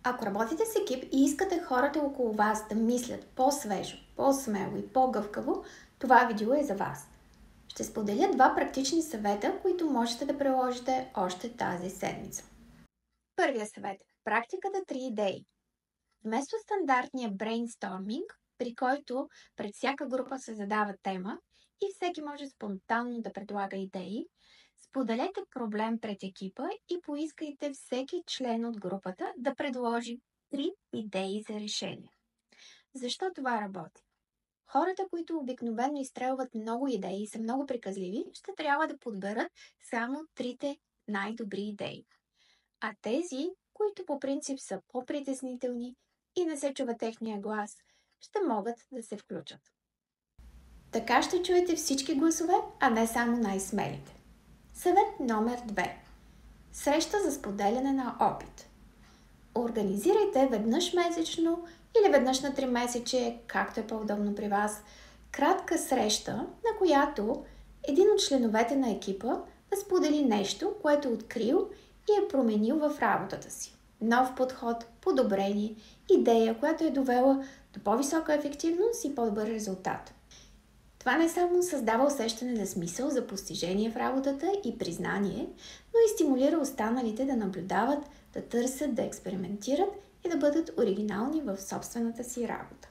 Ако работите с екип и искате хората около вас да мислят по-свежо, по-смело и по-гъвкаво, това видео е за вас. Ще споделя 2 практични съвета, които можете да приложите още тази седмица. Първия съвет – практиката 3 идеи. Вместо стандартния брейнсторминг, при който пред всяка група се задава тема и всеки може спонтанно да предлага идеи, споделете проблем пред екипа и поискайте всеки член от групата да предложи 3 идеи за решение. Защо това работи? Хората, които обикновено изстрелват много идеи и са много приказливи, ще трябва да подберат само 3 най-добри идеи. А тези, които по принцип са по-притеснителни и не се чува техния глас, ще могат да се включат. Така ще чуете всички гласове, а не само най-смелите. Съвет номер 2. Среща за споделяне на опит. Организирайте веднъж месечно или веднъж на 3 месече, както е по-удобно при вас, кратка среща, на която един от членовете на екипа да сподели нещо, което е открил и е променил в работата си. Нов подход, подобрение, идея, която е довела до по-висока ефективност и по-добър резултат. Това не само създава усещане за смисъл, за постижение в работата и признание, но и стимулира останалите да наблюдават, да търсят, да експериментират и да бъдат оригинални в собствената си работа.